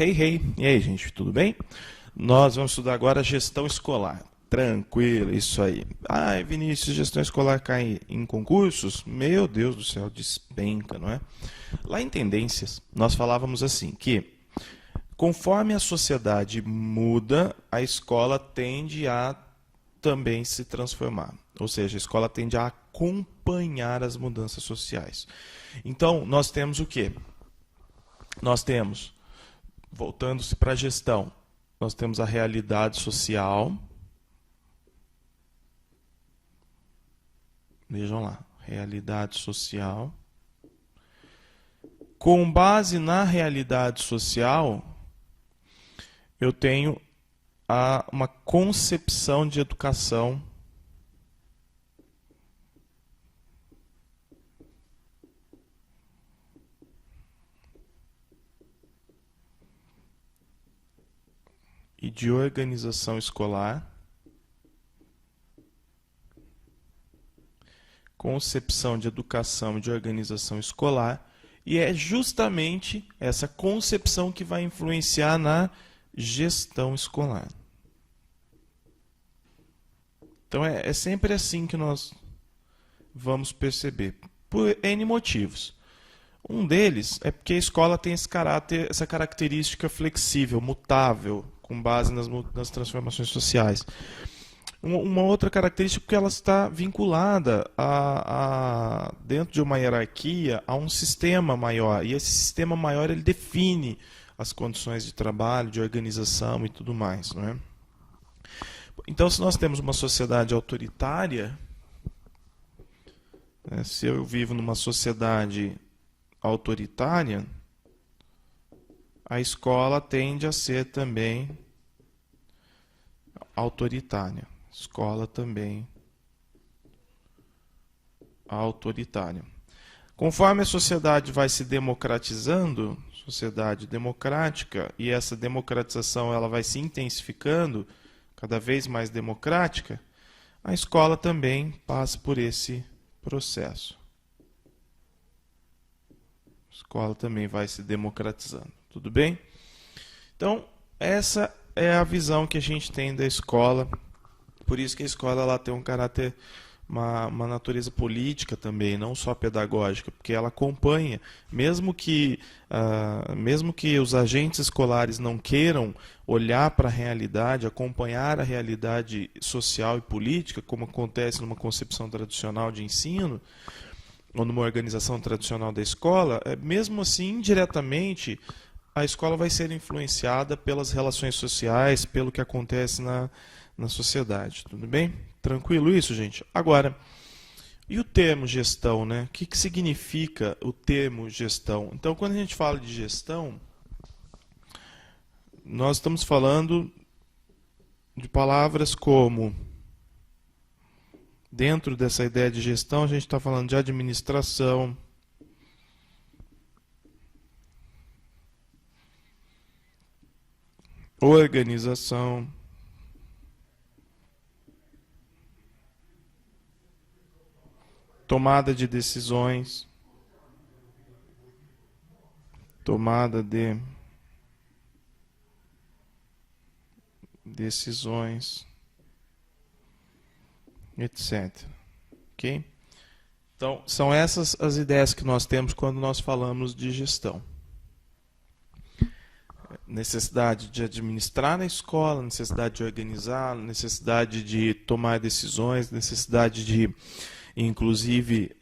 Hey, hey! E aí, gente, tudo bem? Nós vamos estudar agora gestão escolar. Tranquilo, isso aí. Ai, Vinícius, gestão escolar cai em concursos? Meu Deus do céu, despenca, não é? Lá em Tendências, nós falávamos assim, que conforme a sociedade muda, a escola tende a também se transformar. Ou seja, a escola tende a acompanhar as mudanças sociais. Então, nós temos o quê? Nós temos, voltando-se para a gestão, nós temos a realidade social. Vejam lá, realidade social. Com base na realidade social, eu tenho uma concepção de educação e de organização escolar, concepção de educação e de organização escolar, e é justamente essa concepção que vai influenciar na gestão escolar. Então é sempre assim que nós vamos perceber, por N motivos. Um deles é porque a escola tem esse caráter, essa característica flexível, mutável, com base nas transformações sociais. Uma outra característica é porque ela está vinculada dentro de uma hierarquia a um sistema maior. E esse sistema maior ele define as condições de trabalho, de organização e tudo mais, não é? Então, se nós temos uma sociedade autoritária, né, se eu vivo numa sociedade autoritária, a escola tende a ser também autoritária. Escola também autoritária. Conforme a sociedade vai se democratizando, sociedade democrática, e essa democratização ela vai se intensificando, cada vez mais democrática, a escola também passa por esse processo. A escola também vai se democratizando. Tudo bem? Então, essa é a visão que a gente tem da escola. Por isso que a escola ela tem um caráter, uma natureza política também, não só pedagógica, porque ela acompanha, mesmo que os agentes escolares não queiram olhar para a realidade, acompanhar a realidade social e política, como acontece numa concepção tradicional de ensino, ou numa organização tradicional da escola, mesmo assim, indiretamente, a escola vai ser influenciada pelas relações sociais, pelo que acontece na sociedade. Tudo bem? Tranquilo isso, gente? Agora, e o termo gestão, né? O que significa o termo gestão? Então, quando a gente fala de gestão, nós estamos falando de palavras como, dentro dessa ideia de gestão, a gente está falando de administração, organização, tomada de decisões, tomada de decisões, etc. Ok? Então, são essas as ideias que nós temos quando nós falamos de gestão. Necessidade de administrar na escola, necessidade de organizar, necessidade de tomar decisões, necessidade de, inclusive,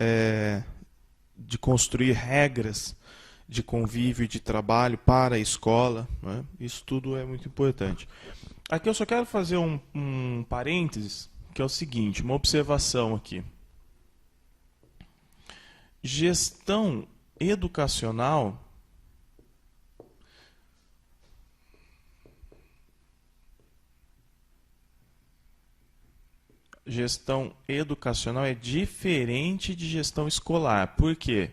de construir regras de convívio e de trabalho para a escola, né? Isso tudo é muito importante. Aqui eu só quero fazer um parênteses, que é o seguinte, uma observação aqui. Gestão educacional é diferente de gestão escolar. Por quê?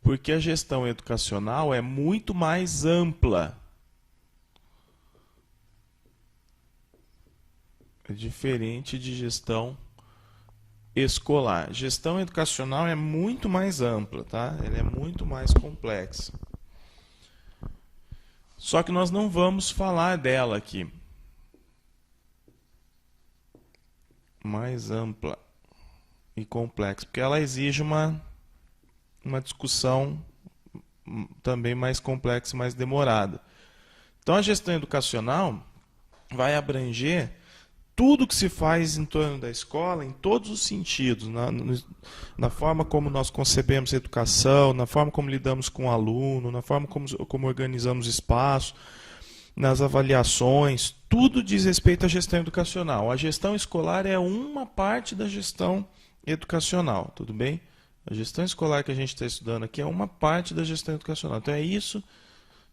Porque a gestão educacional é muito mais ampla. É diferente de gestão escolar. Gestão educacional é muito mais ampla, tá? Ela é muito mais complexa. Só que nós não vamos falar dela aqui. Mais ampla e complexa, porque ela exige uma discussão também mais complexa e mais demorada. Então, a gestão educacional vai abranger tudo que se faz em torno da escola, em todos os sentidos, na forma como nós concebemos a educação, na forma como lidamos com o aluno, na forma como organizamos espaço, nas avaliações, tudo diz respeito à gestão educacional. A gestão escolar é uma parte da gestão educacional, tudo bem? A gestão escolar que a gente está estudando aqui é uma parte da gestão educacional. Então é isso,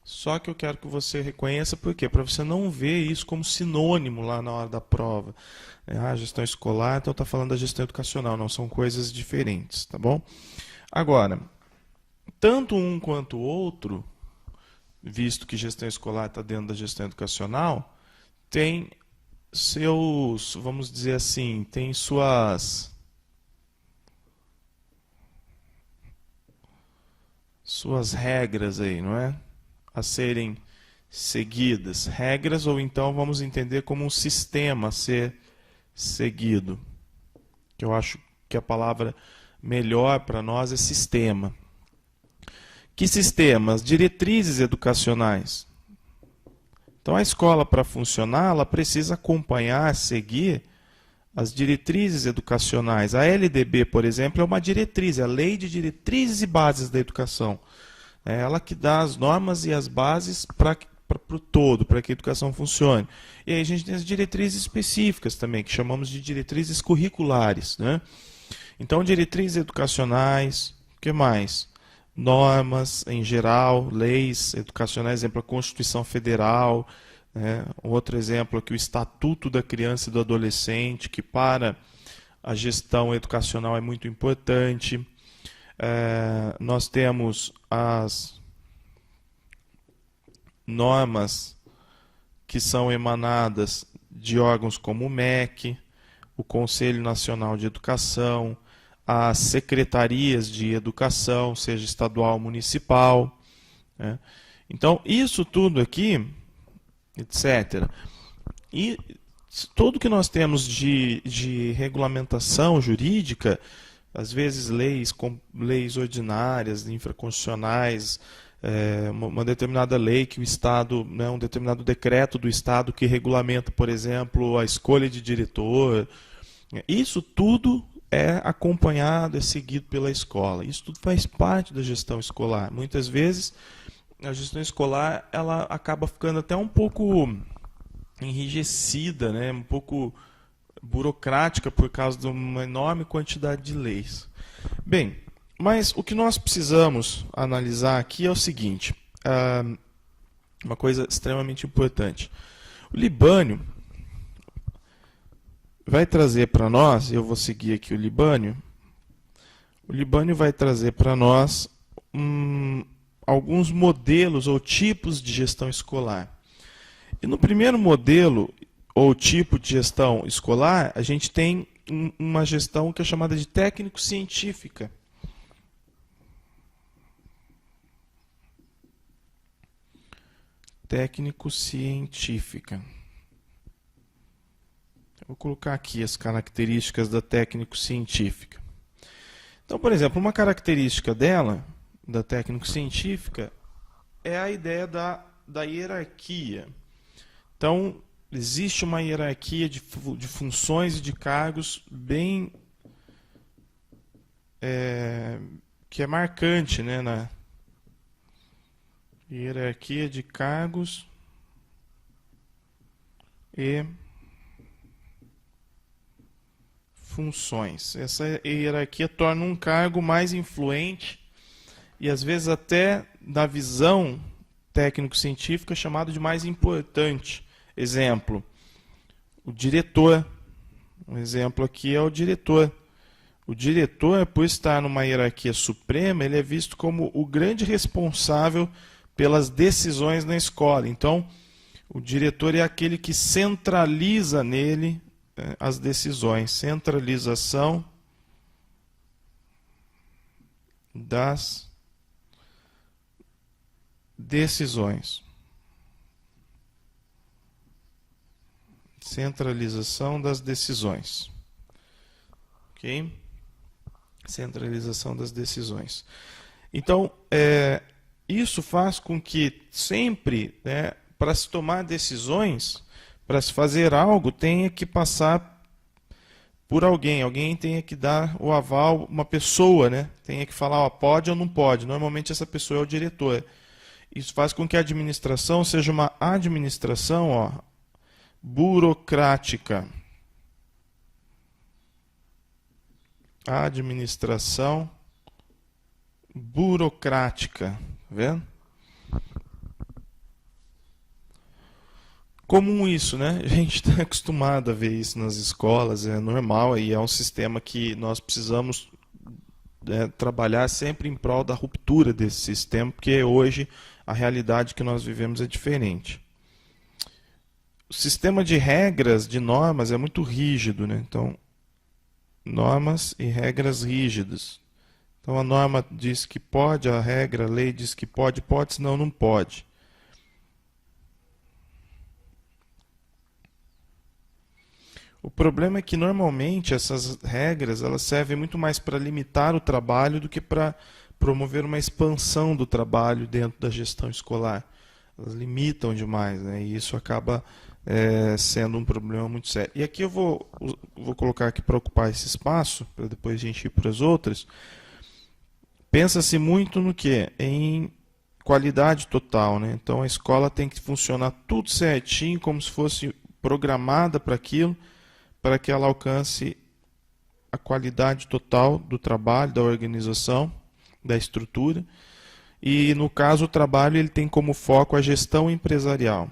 só que eu quero que você reconheça, por quê? Para você não ver isso como sinônimo lá na hora da prova. Gestão escolar, então está falando da gestão educacional, não são coisas diferentes, tá bom? Agora, tanto um quanto o outro, visto que gestão escolar está dentro da gestão educacional, tem seus, vamos dizer assim, tem suas regras aí, não é? A serem seguidas. Regras, ou então vamos entender como um sistema a ser seguido. Que eu acho que a palavra melhor para nós é sistema. Que sistemas? Diretrizes educacionais. Então, a escola, para funcionar, ela precisa acompanhar, seguir as diretrizes educacionais. A LDB, por exemplo, é uma diretriz, é a Lei de Diretrizes e Bases da Educação. É ela que dá as normas e as bases para o todo, para que a educação funcione. E aí a gente tem as diretrizes específicas também, que chamamos de diretrizes curriculares, né? Então, diretrizes educacionais, o que mais? Normas, em geral, leis educacionais, exemplo, a Constituição Federal, outro exemplo aqui, o Estatuto da Criança e do Adolescente, que para a gestão educacional é muito importante. Nós temos as normas que são emanadas de órgãos como o MEC, o Conselho Nacional de Educação, as secretarias de educação, seja estadual ou municipal. Né? Então, isso tudo aqui, etc. E tudo que nós temos de regulamentação jurídica, às vezes leis ordinárias, infraconstitucionais, uma determinada lei que o Estado, um determinado decreto do Estado que regulamenta, por exemplo, a escolha de diretor, isso tudo é acompanhado, é seguido pela escola. Isso tudo faz parte da gestão escolar. Muitas vezes, a gestão escolar ela acaba ficando até um pouco enrijecida, né? Um pouco burocrática por causa de uma enorme quantidade de leis. Bem, mas o que nós precisamos analisar aqui é o seguinte, uma coisa extremamente importante. O Libânio vai trazer para nós, eu vou seguir aqui o Libânio vai trazer para nós alguns modelos ou tipos de gestão escolar. E no primeiro modelo ou tipo de gestão escolar, a gente tem uma gestão que é chamada de técnico-científica. Técnico-científica. Vou colocar aqui as características da técnico-científica. Então, por exemplo, uma característica dela, da técnico-científica, é a ideia da hierarquia. Então, existe uma hierarquia de funções e de cargos bem que é marcante, né, na hierarquia de cargos e funções. Essa hierarquia torna um cargo mais influente e às vezes até na visão técnico-científica chamado de mais importante. Exemplo, o diretor. Um exemplo aqui é o diretor. O diretor, por estar numa hierarquia suprema, ele é visto como o grande responsável pelas decisões na escola. Então, o diretor é aquele que centraliza nele as decisões. Centralização das decisões. Centralização das decisões. Ok? Centralização das decisões. Então, isso faz com que sempre, né, para se tomar decisões, para se fazer algo, tenha que passar por alguém. Alguém tenha que dar o aval, uma pessoa, né, tenha que falar, ó, pode ou não pode. Normalmente essa pessoa é o diretor. Isso faz com que a administração seja uma administração, ó, burocrática. Administração burocrática, tá vendo? Comum isso, né? A gente está acostumado a ver isso nas escolas, é normal e é um sistema que nós precisamos trabalhar sempre em prol da ruptura desse sistema, porque hoje a realidade que nós vivemos é diferente. O sistema de regras, de normas, é muito rígido, né? Então, normas e regras rígidas. Então a norma diz que pode, a regra, a lei diz que pode, senão não pode. O problema é que normalmente essas regras elas servem muito mais para limitar o trabalho do que para promover uma expansão do trabalho dentro da gestão escolar. Elas limitam demais, né? E isso acaba sendo um problema muito sério. E aqui eu vou colocar aqui para ocupar esse espaço, para depois a gente ir para as outras. Pensa-se muito no quê? Em qualidade total, né? Então a escola tem que funcionar tudo certinho, como se fosse programada para aquilo, para que ela alcance a qualidade total do trabalho, da organização, da estrutura. E no caso o trabalho ele tem como foco a gestão empresarial.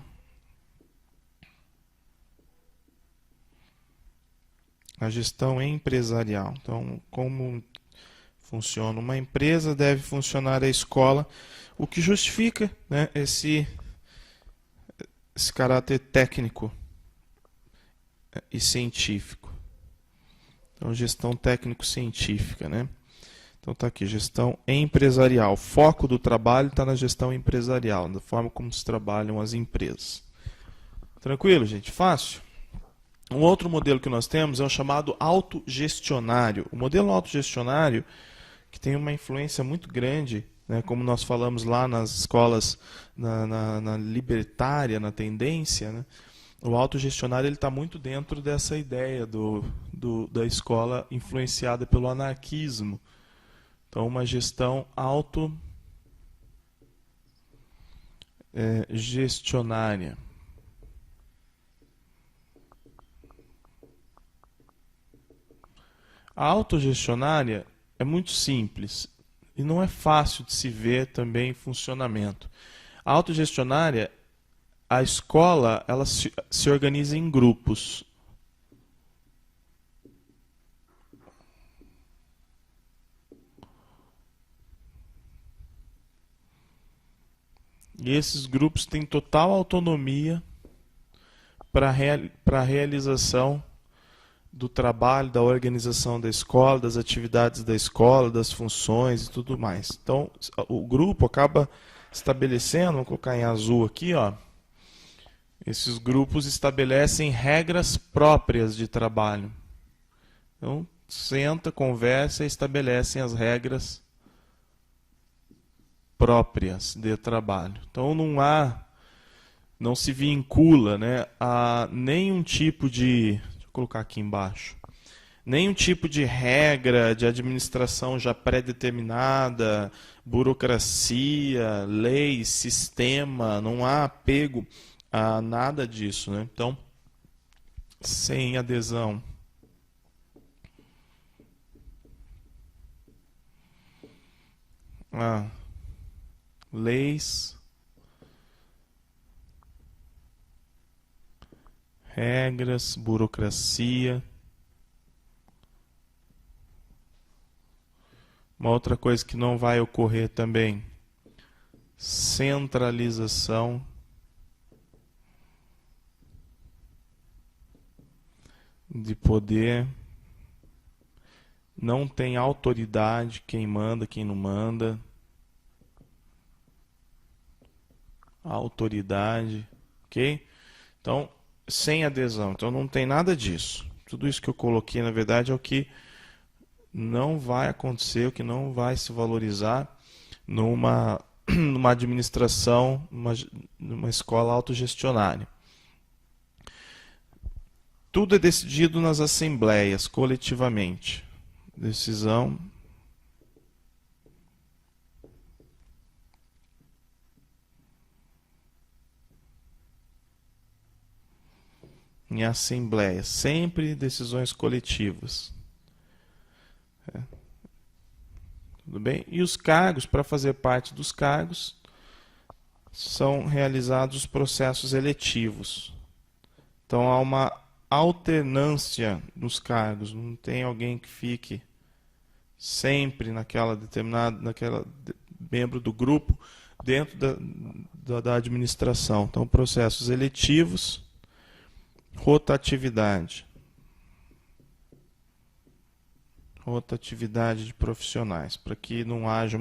A gestão empresarial. Então, como funciona uma empresa, deve funcionar a escola, o que justifica, né, esse caráter técnico e científico. Então, gestão técnico-científica, né? Então, está aqui, gestão empresarial. O foco do trabalho está na gestão empresarial, da forma como se trabalham as empresas. Tranquilo, gente? Fácil? Um outro modelo que nós temos é o chamado autogestionário. O modelo autogestionário, que tem uma influência muito grande, né, como nós falamos lá nas escolas, na libertária, na tendência, né, o autogestionário está muito dentro dessa ideia da escola influenciada pelo anarquismo. Então, uma gestão autogestionária. A autogestionária é muito simples e não é fácil de se ver também em funcionamento. A autogestionária, a escola, ela se organiza em grupos. E esses grupos têm total autonomia para a realização do trabalho, da organização da escola, das atividades da escola, das funções e tudo mais. Então, o grupo acaba estabelecendo, vou colocar em azul aqui, ó, esses grupos estabelecem regras próprias de trabalho. Então, senta, conversa e estabelecem as regras próprias de trabalho. Então, não se vincula, né, a nenhum tipo de... colocar aqui embaixo. Nenhum tipo de regra de administração já pré-determinada, burocracia, lei, sistema, não há apego a nada disso, né? Então, sem adesão a leis, regras, burocracia. Uma outra coisa que não vai ocorrer também, centralização de poder. Não tem autoridade, quem manda, quem não manda. Autoridade, ok? Então, sem adesão. Então não tem nada disso. Tudo isso que eu coloquei, na verdade, é o que não vai acontecer, o que não vai se valorizar numa administração, numa escola autogestionária. Tudo é decidido nas assembleias, coletivamente. Decisão em assembleias, sempre decisões coletivas. Tudo bem? E os cargos, para fazer parte dos cargos, são realizados os processos eletivos. Então há uma alternância nos cargos, não tem alguém que fique sempre naquela membro do grupo dentro da administração. Então processos eletivos, rotatividade de profissionais, para que não haja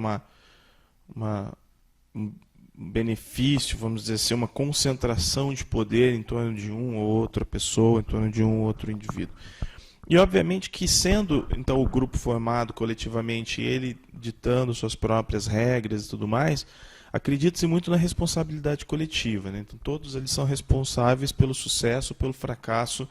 um benefício, vamos dizer assim, uma concentração de poder em torno de uma ou outra pessoa, em torno de um ou outro indivíduo. E obviamente que sendo então o grupo formado coletivamente, ele ditando suas próprias regras e tudo mais, acredita-se muito na responsabilidade coletiva, né? Então todos eles são responsáveis pelo sucesso, pelo fracasso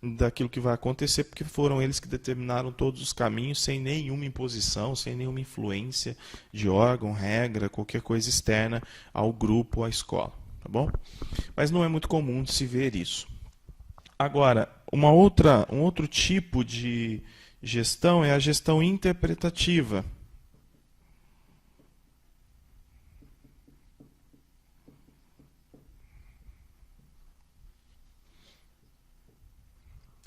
daquilo que vai acontecer, porque foram eles que determinaram todos os caminhos sem nenhuma imposição, sem nenhuma influência de órgão, regra, qualquer coisa externa ao grupo, à escola, tá bom? Mas não é muito comum de se ver isso. Agora, um outro tipo de gestão é a gestão interpretativa.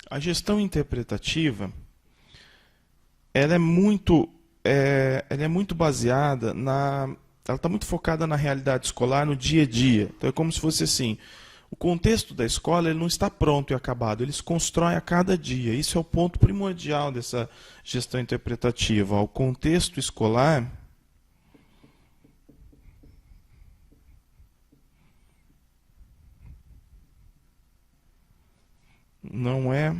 A gestão interpretativa, ela é muito baseada ela está muito focada na realidade escolar, no dia a dia. Então é como se fosse assim, o contexto da escola ele não está pronto e acabado, ele se constrói a cada dia. Isso é o ponto primordial dessa gestão interpretativa. O contexto escolar não é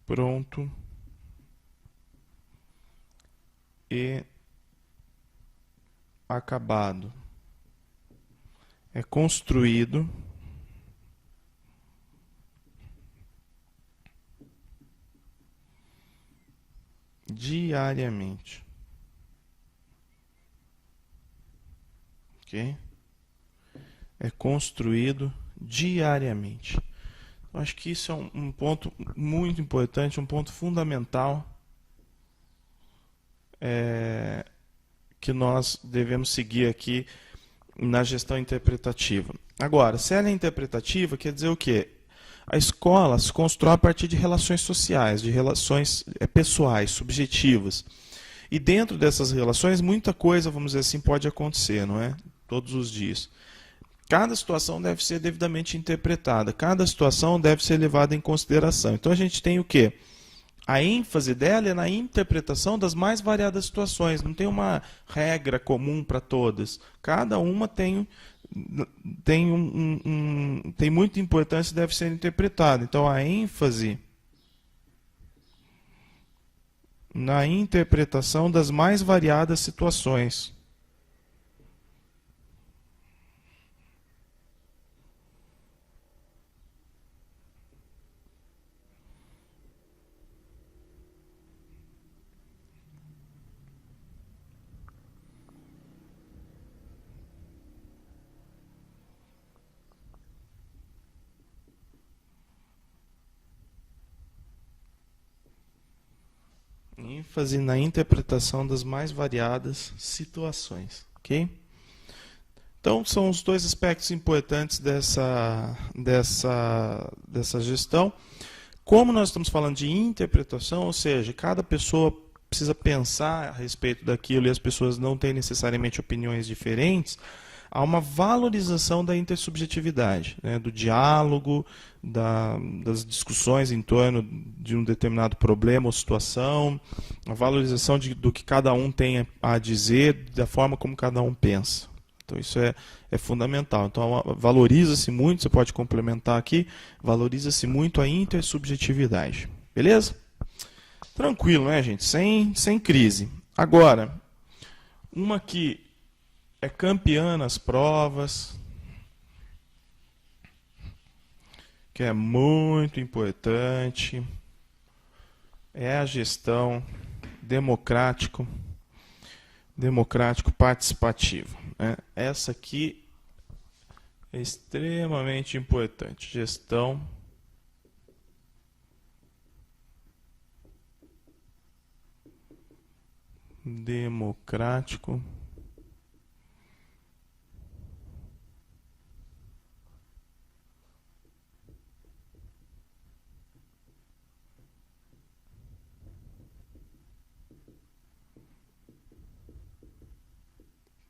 pronto e acabado. É construído diariamente. Ok? É construído diariamente. Eu acho que isso é um ponto muito importante, um ponto fundamental que nós devemos seguir aqui na gestão interpretativa. Agora, se ela é interpretativa, quer dizer o quê? A escola se constrói a partir de relações sociais, de relações pessoais, subjetivas. E dentro dessas relações, muita coisa, vamos dizer assim, pode acontecer, não é? Todos os dias. Cada situação deve ser devidamente interpretada, cada situação deve ser levada em consideração. Então a gente tem o quê? A ênfase dela é na interpretação das mais variadas situações, não tem uma regra comum para todas. Cada uma tem muita importância e deve ser interpretada. Então a ênfase na interpretação das mais variadas situações. ênfase na interpretação das mais variadas situações, ok? Então, são os dois aspectos importantes dessa gestão. Como nós estamos falando de interpretação, ou seja, cada pessoa precisa pensar a respeito daquilo e as pessoas não têm necessariamente opiniões diferentes, há uma valorização da intersubjetividade, né, do diálogo, das discussões em torno de um determinado problema ou situação, a valorização do que cada um tem a dizer, da forma como cada um pensa. Então isso é fundamental. Então valoriza-se muito, você pode complementar aqui, valoriza-se muito a intersubjetividade. Beleza? Tranquilo, né, gente? Sem crise. Agora, uma que é campeã nas provas, que é muito importante, é a gestão democrático-participativa. Né? Essa aqui é extremamente importante. Gestão democrático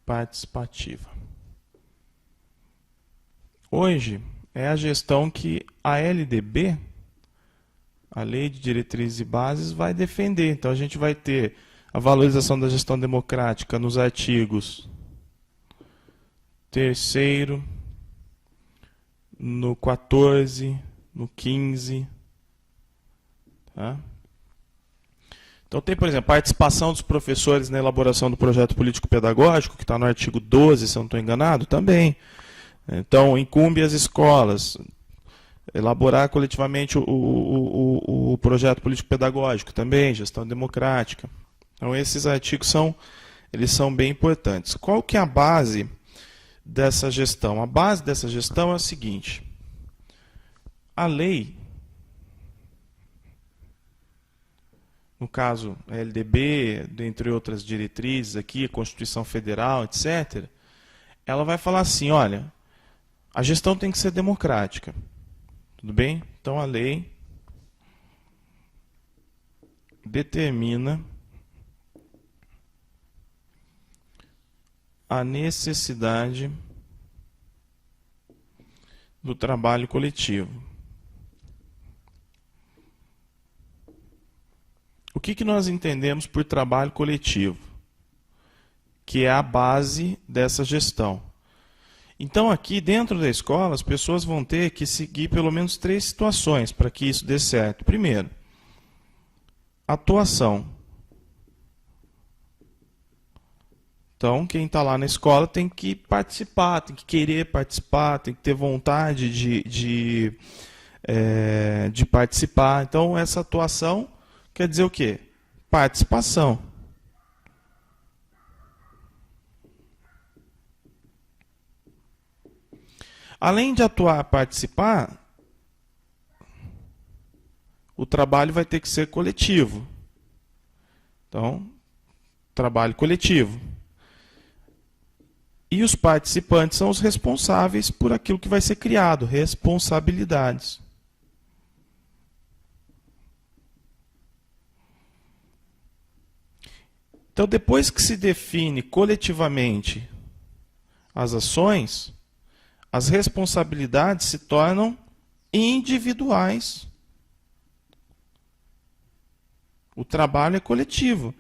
participativa. Hoje é a gestão que a LDB, a Lei de Diretrizes e Bases, vai defender. Então a gente vai ter a valorização da gestão democrática nos artigos 3º, no 14, no 15. Tá? Então tem, por exemplo, participação dos professores na elaboração do projeto político-pedagógico, que está no artigo 12, se eu não estou enganado, também. Então, incumbe às escolas elaborar coletivamente o projeto político-pedagógico, também, gestão democrática. Então, esses artigos eles são bem importantes. Qual que é a base dessa gestão? A base dessa gestão é a seguinte. A lei, no caso, a LDB, dentre outras diretrizes aqui, a Constituição Federal, etc., ela vai falar assim, olha, a gestão tem que ser democrática. Tudo bem? Então, a lei determina a necessidade do trabalho coletivo. O que nós entendemos por trabalho coletivo? Que é a base dessa gestão. Então, aqui dentro da escola, as pessoas vão ter que seguir pelo menos 3 situações para que isso dê certo. Primeiro, atuação. Então, quem está lá na escola tem que participar, tem que querer participar, tem que ter vontade de participar. Então, essa atuação quer dizer o quê? Participação. Além de atuar, participar, o trabalho vai ter que ser coletivo. Então, trabalho coletivo. E os participantes são os responsáveis por aquilo que vai ser criado, responsabilidades. Então, depois que se define coletivamente as ações, as responsabilidades se tornam individuais. O trabalho é coletivo,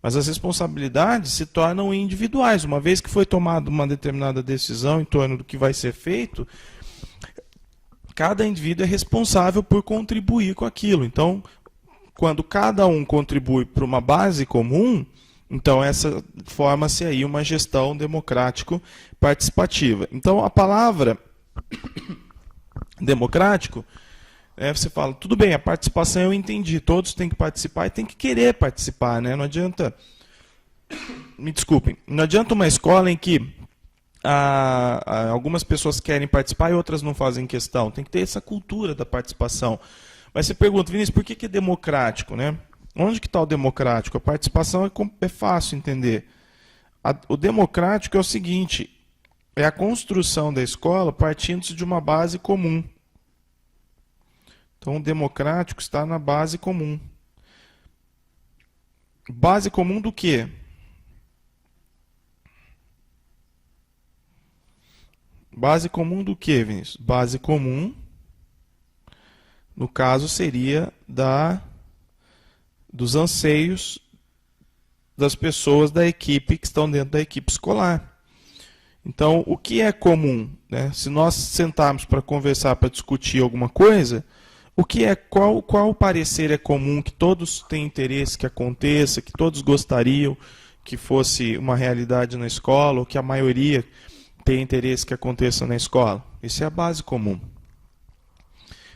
mas as responsabilidades se tornam individuais. Uma vez que foi tomada uma determinada decisão em torno do que vai ser feito, cada indivíduo é responsável por contribuir com aquilo. Então, quando cada um contribui para uma base comum, então essa forma-se aí uma gestão democrático-participativa. Então, a palavra democrático, você fala, tudo bem, a participação eu entendi, todos têm que participar e têm que querer participar, né? Não adianta, me desculpem, não adianta uma escola em que algumas pessoas querem participar e outras não fazem questão. Tem que ter essa cultura da participação. Mas você pergunta, Vinícius, por que é democrático, né? Onde que está o democrático? A participação é fácil entender. O democrático é o seguinte, é a construção da escola partindo-se de uma base comum. Então, o democrático está na base comum. Base comum do quê? Base comum do quê, Vinícius? Base comum, no caso, seria dos anseios das pessoas da equipe que estão dentro da equipe escolar. Então, o que é comum, né? Se nós sentarmos para conversar, para discutir alguma coisa, o que é qual parecer é comum que todos têm interesse que aconteça, que todos gostariam que fosse uma realidade na escola, ou que a maioria tem interesse que aconteça na escola? Isso é a base comum.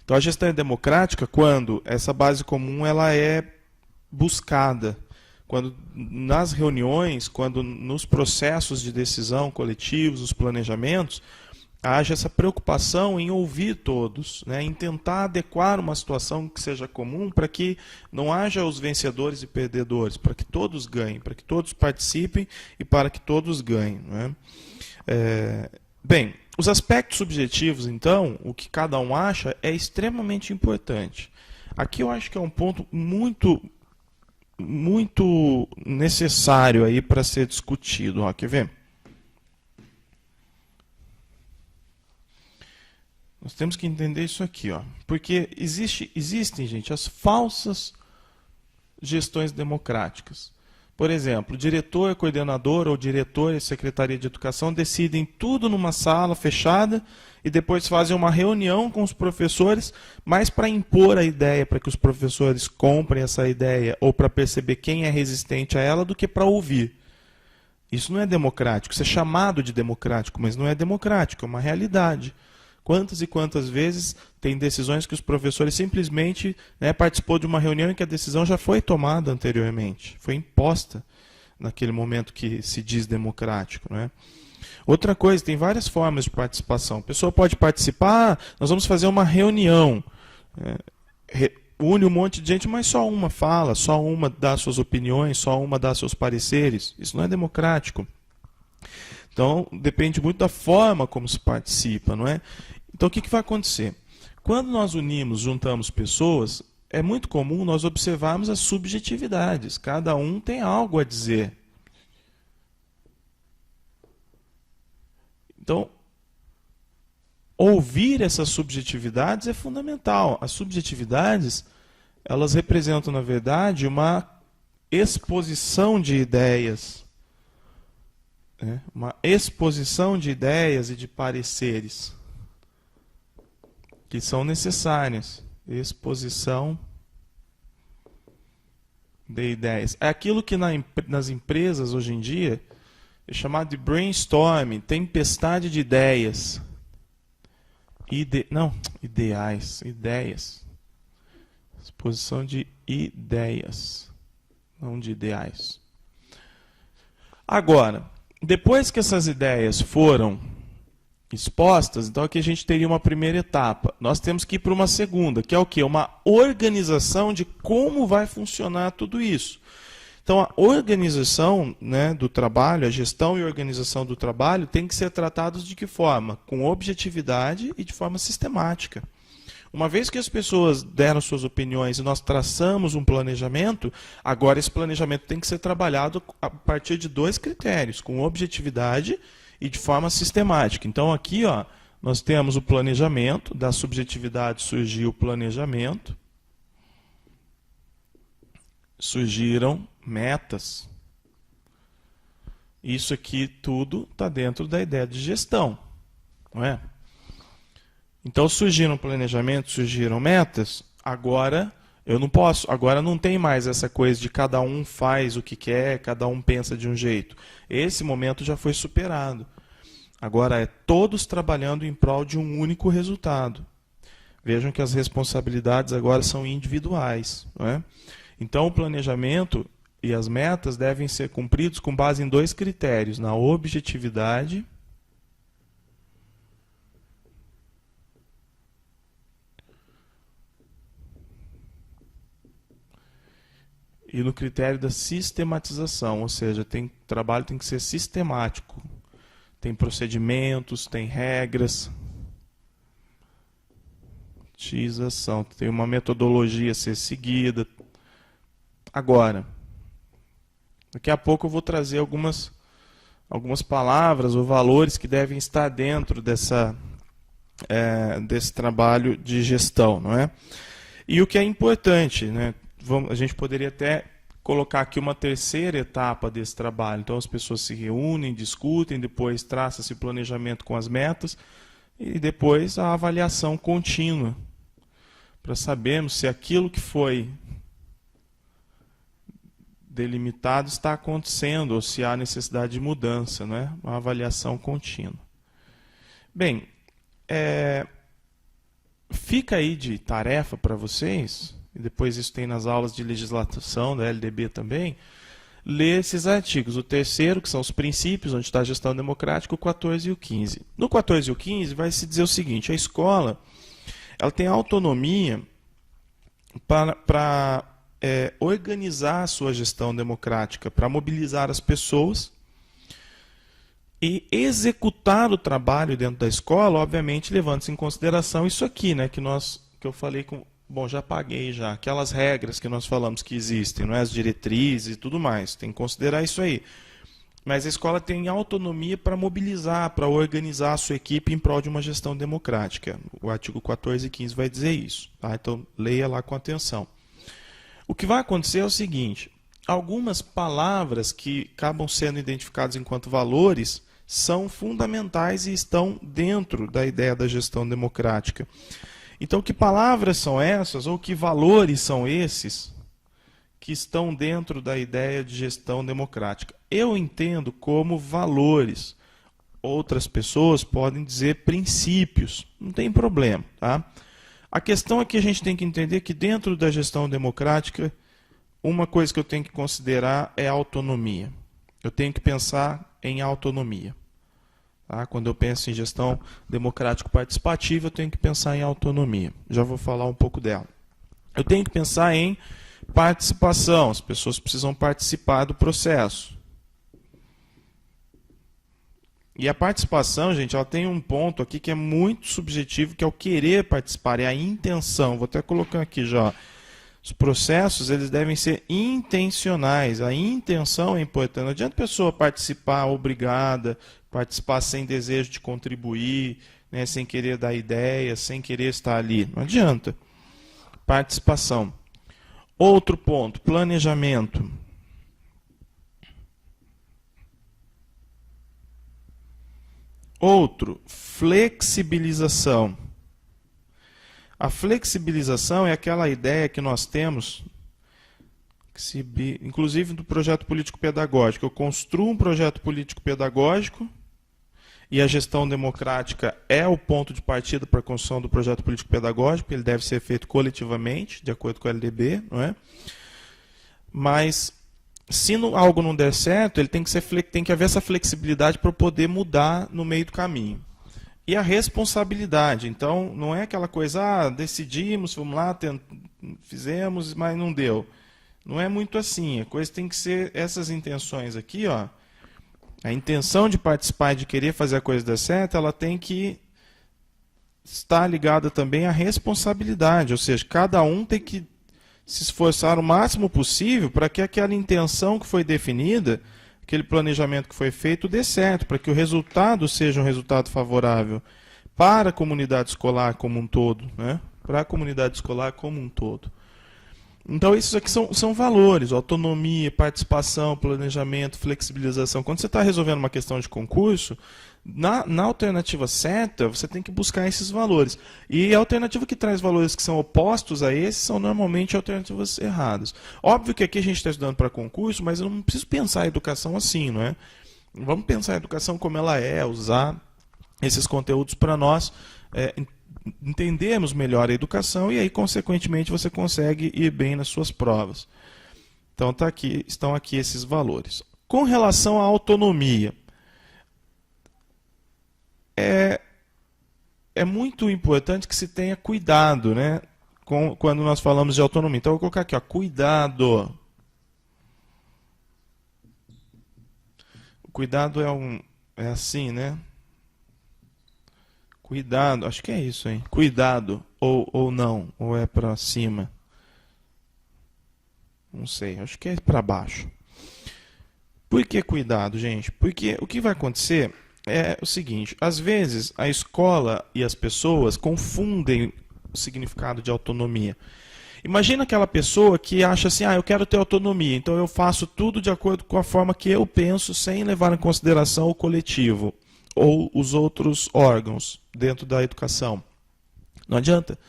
Então, a gestão é democrática quando essa base comum ela é buscada, quando nas reuniões, quando nos processos de decisão coletivos, os planejamentos, haja essa preocupação em ouvir todos, né, em tentar adequar uma situação que seja comum para que não haja os vencedores e perdedores, para que todos ganhem, para que todos participem e para que todos ganhem. Né? Bem, os aspectos subjetivos, então, o que cada um acha, é extremamente importante. Aqui eu acho que é um ponto muito necessário aí para ser discutido. Ó, quer ver? Nós temos que entender isso aqui, ó, porque existem, gente, as falsas gestões democráticas. Por exemplo, o diretor, coordenador ou diretor e secretaria de educação decidem tudo numa sala fechada e depois fazem uma reunião com os professores, mais para impor a ideia, para que os professores comprem essa ideia ou para perceber quem é resistente a ela do que para ouvir. Isso não é democrático, isso é chamado de democrático, mas não é democrático, é uma realidade. Quantas e quantas vezes tem decisões que os professores simplesmente, né, participou de uma reunião em que a decisão já foi tomada anteriormente, foi imposta naquele momento que se diz democrático, né? Outra coisa, tem várias formas de participação. A pessoa pode participar, nós vamos fazer uma reunião, une um monte de gente, mas só uma fala, só uma dá suas opiniões, só uma dá seus pareceres. Isso não é democrático. Então, depende muito da forma como se participa, não é? Então, o que vai acontecer? Quando nós juntamos pessoas, é muito comum nós observarmos as subjetividades. Cada um tem algo a dizer. Então, ouvir essas subjetividades é fundamental. As subjetividades, elas representam, na verdade, uma exposição de ideias. Uma exposição de ideias e de pareceres que são necessárias. Exposição de ideias. É aquilo que nas empresas hoje em dia é chamado de brainstorming, tempestade de ideias. Ideias. Exposição de ideias, não de ideais. Agora, depois que essas ideias foram expostas, então aqui a gente teria uma primeira etapa. Nós temos que ir para uma segunda, que é o quê? Uma organização de como vai funcionar tudo isso. Então, a organização, né, do trabalho, a gestão e organização do trabalho tem que ser tratados de que forma? Com objetividade e de forma sistemática. Uma vez que as pessoas deram suas opiniões e nós traçamos um planejamento, agora esse planejamento tem que ser trabalhado a partir de 2 critérios, com objetividade e de forma sistemática. Então aqui, ó, nós temos o planejamento, da subjetividade surgiu o planejamento, surgiram metas. Isso aqui tudo está dentro da ideia de gestão, não é? Então surgiram planejamentos, surgiram metas, agora eu não posso, agora não tem mais essa coisa de cada um faz o que quer, cada um pensa de um jeito. Esse momento já foi superado. Agora é todos trabalhando em prol de um único resultado. Vejam que as responsabilidades agora são individuais, não é? Então o planejamento e as metas devem ser cumpridos com base em 2 critérios, na objetividade e no critério da sistematização, ou seja, o trabalho tem que ser sistemático. Tem procedimentos, tem regras. Tem uma metodologia a ser seguida. Agora, daqui a pouco eu vou trazer algumas palavras ou valores que devem estar dentro desse trabalho de gestão, não é? E o que é importante, né? A gente poderia até colocar aqui uma terceira etapa desse trabalho. Então, as pessoas se reúnem, discutem, depois traça-se o planejamento com as metas e depois a avaliação contínua, para sabermos se aquilo que foi delimitado está acontecendo ou se há necessidade de mudança, né? Uma avaliação contínua. Bem, fica aí de tarefa para vocês, e depois isso tem nas aulas de legislação da LDB também, ler esses artigos. O terceiro, que são os princípios, onde está a gestão democrática, o 14 e o 15. No 14 e o 15 vai se dizer o seguinte: a escola ela tem autonomia para organizar a sua gestão democrática, para mobilizar as pessoas e executar o trabalho dentro da escola, obviamente levando-se em consideração isso aqui, né, que eu falei com... Bom, já apaguei já. Aquelas regras que nós falamos que existem, não é? As diretrizes e tudo mais. Tem que considerar isso aí. Mas a escola tem autonomia para mobilizar, para organizar a sua equipe em prol de uma gestão democrática. O artigo 14 e 15 vai dizer isso. Tá? Então, leia lá com atenção. O que vai acontecer é o seguinte: algumas palavras que acabam sendo identificadas enquanto valores são fundamentais e estão dentro da ideia da gestão democrática. Então, que palavras são essas, ou que valores são esses que estão dentro da ideia de gestão democrática? Eu entendo como valores. Outras pessoas podem dizer princípios. Não tem problema, tá? A questão é que a gente tem que entender que dentro da gestão democrática, uma coisa que eu tenho que considerar é a autonomia. Eu tenho que pensar em autonomia. Tá? Quando eu penso em gestão democrático-participativa, eu tenho que pensar em autonomia. Já vou falar um pouco dela. Eu tenho que pensar em participação. As pessoas precisam participar do processo. E a participação, gente, ela tem um ponto aqui que é muito subjetivo, que é o querer participar, é a intenção. Vou até colocar aqui já. Os processos, eles devem ser intencionais. A intenção é importante. Não adianta a pessoa participar obrigada, participar sem desejo de contribuir, né, sem querer dar ideias, sem querer estar ali. Não adianta. Participação. Outro ponto, planejamento. Outro, flexibilização. A flexibilização é aquela ideia que nós temos, inclusive do projeto político-pedagógico. Eu construo um projeto político-pedagógico e a gestão democrática é o ponto de partida para a construção do projeto político-pedagógico. Ele deve ser feito coletivamente, de acordo com a LDB, não é? Mas se algo não der certo, ele tem que haver essa flexibilidade para poder mudar no meio do caminho. E a responsabilidade. Então, não é aquela coisa, decidimos, vamos lá, fizemos, mas não deu. Não é muito assim. A coisa tem que ser essas intenções aqui, ó. A intenção de participar e de querer fazer a coisa dar certo, ela tem que estar ligada também à responsabilidade. Ou seja, cada um tem que se esforçar o máximo possível para que aquela intenção que foi definida, aquele planejamento que foi feito, dê certo, para que o resultado seja um resultado favorável para a comunidade escolar como um todo, né? Para a comunidade escolar como um todo. Então, esses aqui são valores: autonomia, participação, planejamento, flexibilização. Quando você está resolvendo uma questão de concurso, na alternativa certa, você tem que buscar esses valores. E a alternativa que traz valores que são opostos a esses são normalmente alternativas erradas. Óbvio que aqui a gente está estudando para concurso, mas eu não preciso pensar a educação assim, não é? Vamos pensar a educação como ela é, usar esses conteúdos para nós entendermos melhor a educação e aí, consequentemente, você consegue ir bem nas suas provas. Então, estão aqui esses valores. Com relação à autonomia, é muito importante que se tenha cuidado, né, quando nós falamos de autonomia. Então, eu vou colocar aqui, ó, cuidado. O cuidado é assim, né? Cuidado, acho que é isso, hein? Cuidado, ou não, ou é para cima. Não sei, acho que é para baixo. Por que cuidado, gente? Porque o que vai acontecer é o seguinte: às vezes a escola e as pessoas confundem o significado de autonomia. Imagina aquela pessoa que acha assim, eu quero ter autonomia, então eu faço tudo de acordo com a forma que eu penso, sem levar em consideração o coletivo ou os outros órgãos dentro da educação. Não adianta.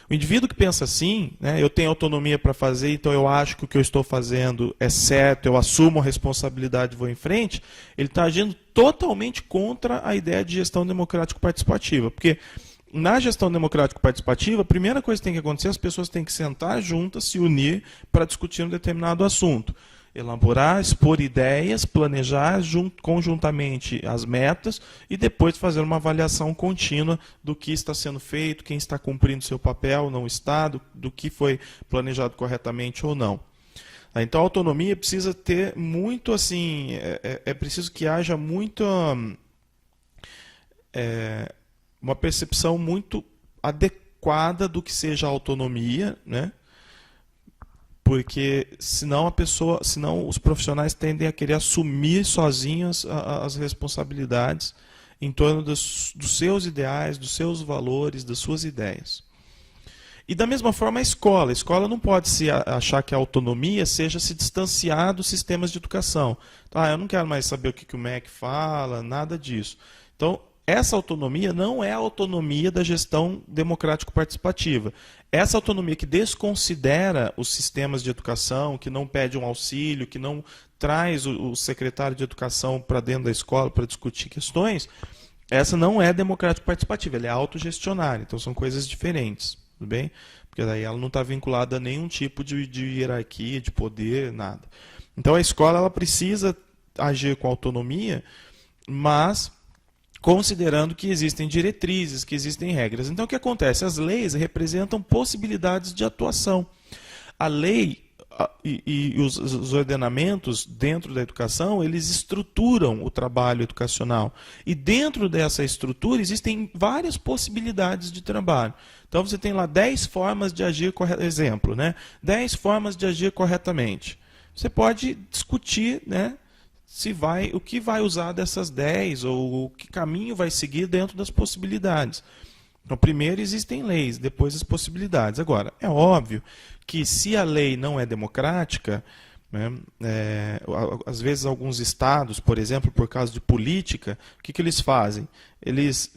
O indivíduo que pensa assim, né, eu tenho autonomia para fazer, então eu acho que o que eu estou fazendo é certo, eu assumo a responsabilidade e vou em frente, ele está agindo totalmente contra a ideia de gestão democrático-participativa. Porque na gestão democrático-participativa, a primeira coisa que tem que acontecer, as pessoas têm que sentar juntas, se unir para discutir um determinado assunto. Elaborar, expor ideias, planejar conjuntamente as metas e depois fazer uma avaliação contínua do que está sendo feito, quem está cumprindo seu papel, não está, do que foi planejado corretamente ou não. Então a autonomia precisa ter muito assim, é preciso que haja muito uma percepção muito adequada do que seja a autonomia, né? Porque senão senão os profissionais tendem a querer assumir sozinhos as responsabilidades em torno dos seus ideais, dos seus valores, das suas ideias. E da mesma forma a escola não pode achar que a autonomia seja se distanciar dos sistemas de educação. Então, eu não quero mais saber o que o MEC fala, nada disso. Então, essa autonomia não é a autonomia da gestão democrático-participativa. Essa autonomia que desconsidera os sistemas de educação, que não pede um auxílio, que não traz o secretário de educação para dentro da escola para discutir questões, essa não é democrático-participativa, ela é autogestionária. Então são coisas diferentes, tudo bem? Porque daí ela não está vinculada a nenhum tipo de hierarquia, de poder, nada. Então a escola ela precisa agir com autonomia, mas considerando que existem diretrizes, que existem regras. Então, o que acontece? As leis representam possibilidades de atuação. A lei e os ordenamentos dentro da educação, eles estruturam o trabalho educacional. E dentro dessa estrutura existem várias possibilidades de trabalho. Então, você tem lá 10 formas de agir corretamente. Exemplo, né? 10 formas de agir corretamente. Você pode discutir, né? O que vai usar dessas 10 ou que caminho vai seguir dentro das possibilidades. Então, primeiro existem leis, depois as possibilidades. Agora, é óbvio que se a lei não é democrática, né, às vezes alguns estados, por exemplo, por causa de política, o que eles fazem? Eles,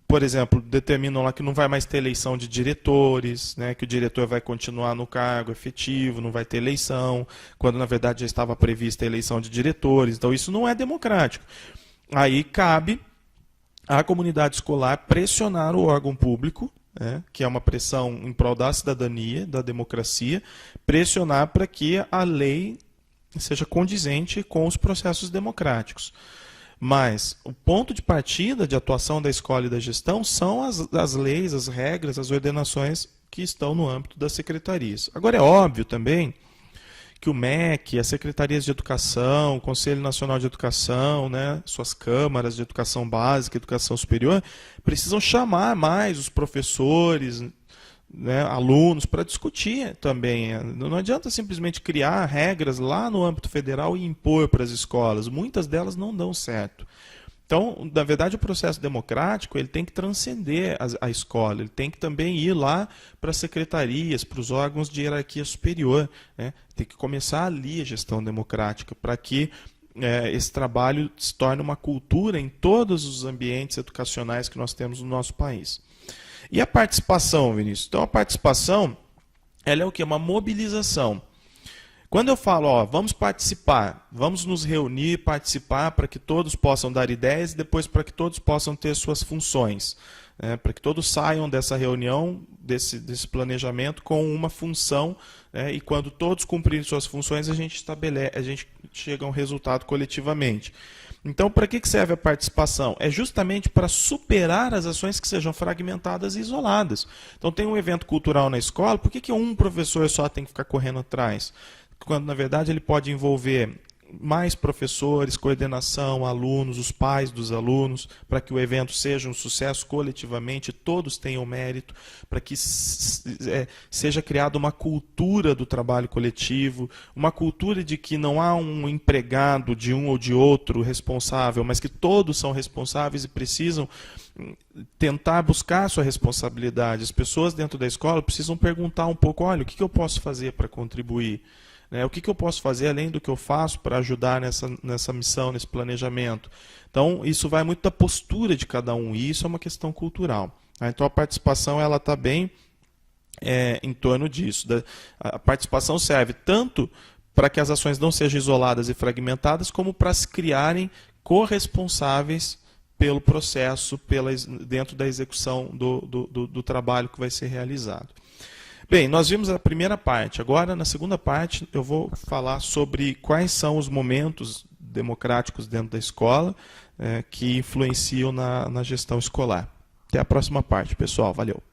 por exemplo, determinam lá que não vai mais ter eleição de diretores, né, que o diretor vai continuar no cargo efetivo, não vai ter eleição, quando na verdade já estava prevista a eleição de diretores. Então isso não é democrático. Aí cabe à comunidade escolar pressionar o órgão público, né, que é uma pressão em prol da cidadania, da democracia, pressionar para que a lei seja condizente com os processos democráticos. Mas o ponto de partida de atuação da escola e da gestão são as leis, as regras, as ordenações que estão no âmbito das secretarias. Agora é óbvio também que o MEC, as secretarias de educação, o Conselho Nacional de Educação, né, suas câmaras de educação básica, educação superior, precisam chamar mais os professores, né, alunos, para discutir também. Não adianta simplesmente criar regras lá no âmbito federal e impor para as escolas. Muitas delas não dão certo. Então, na verdade, o processo democrático ele tem que transcender a escola, ele tem que também ir lá para as secretarias, para os órgãos de hierarquia superior, né? Tem que começar ali a gestão democrática, para que esse trabalho se torne uma cultura em todos os ambientes educacionais que nós temos no nosso país. E a participação, Vinícius? Então, a participação ela é o quê? Uma mobilização. Quando eu falo, vamos participar, vamos nos reunir, participar para que todos possam dar ideias e depois para que todos possam ter suas funções, né, para que todos saiam dessa reunião, desse planejamento com uma função, né, e quando todos cumprirem suas funções a gente chega a um resultado coletivamente. Então, para que serve a participação? É justamente para superar as ações que sejam fragmentadas e isoladas. Então, tem um evento cultural na escola, por que um professor só tem que ficar correndo atrás? Quando, na verdade, ele pode envolver mais professores, coordenação, alunos, os pais dos alunos, para que o evento seja um sucesso coletivamente, todos tenham mérito, para que seja criada uma cultura do trabalho coletivo, uma cultura de que não há um empregado de um ou de outro responsável, mas que todos são responsáveis e precisam tentar buscar a sua responsabilidade. As pessoas dentro da escola precisam perguntar um pouco, olha, o que eu posso fazer para contribuir? O que eu posso fazer além do que eu faço para ajudar nessa missão, nesse planejamento? Então, isso vai muito da postura de cada um, e isso é uma questão cultural. Então, a participação está bem em torno disso. A participação serve tanto para que as ações não sejam isoladas e fragmentadas, como para se criarem corresponsáveis pelo processo, dentro da execução do trabalho que vai ser realizado. Bem, nós vimos a primeira parte. Agora, na segunda parte, eu vou falar sobre quais são os momentos democráticos dentro da escola que influenciam na gestão escolar. Até a próxima parte, pessoal. Valeu!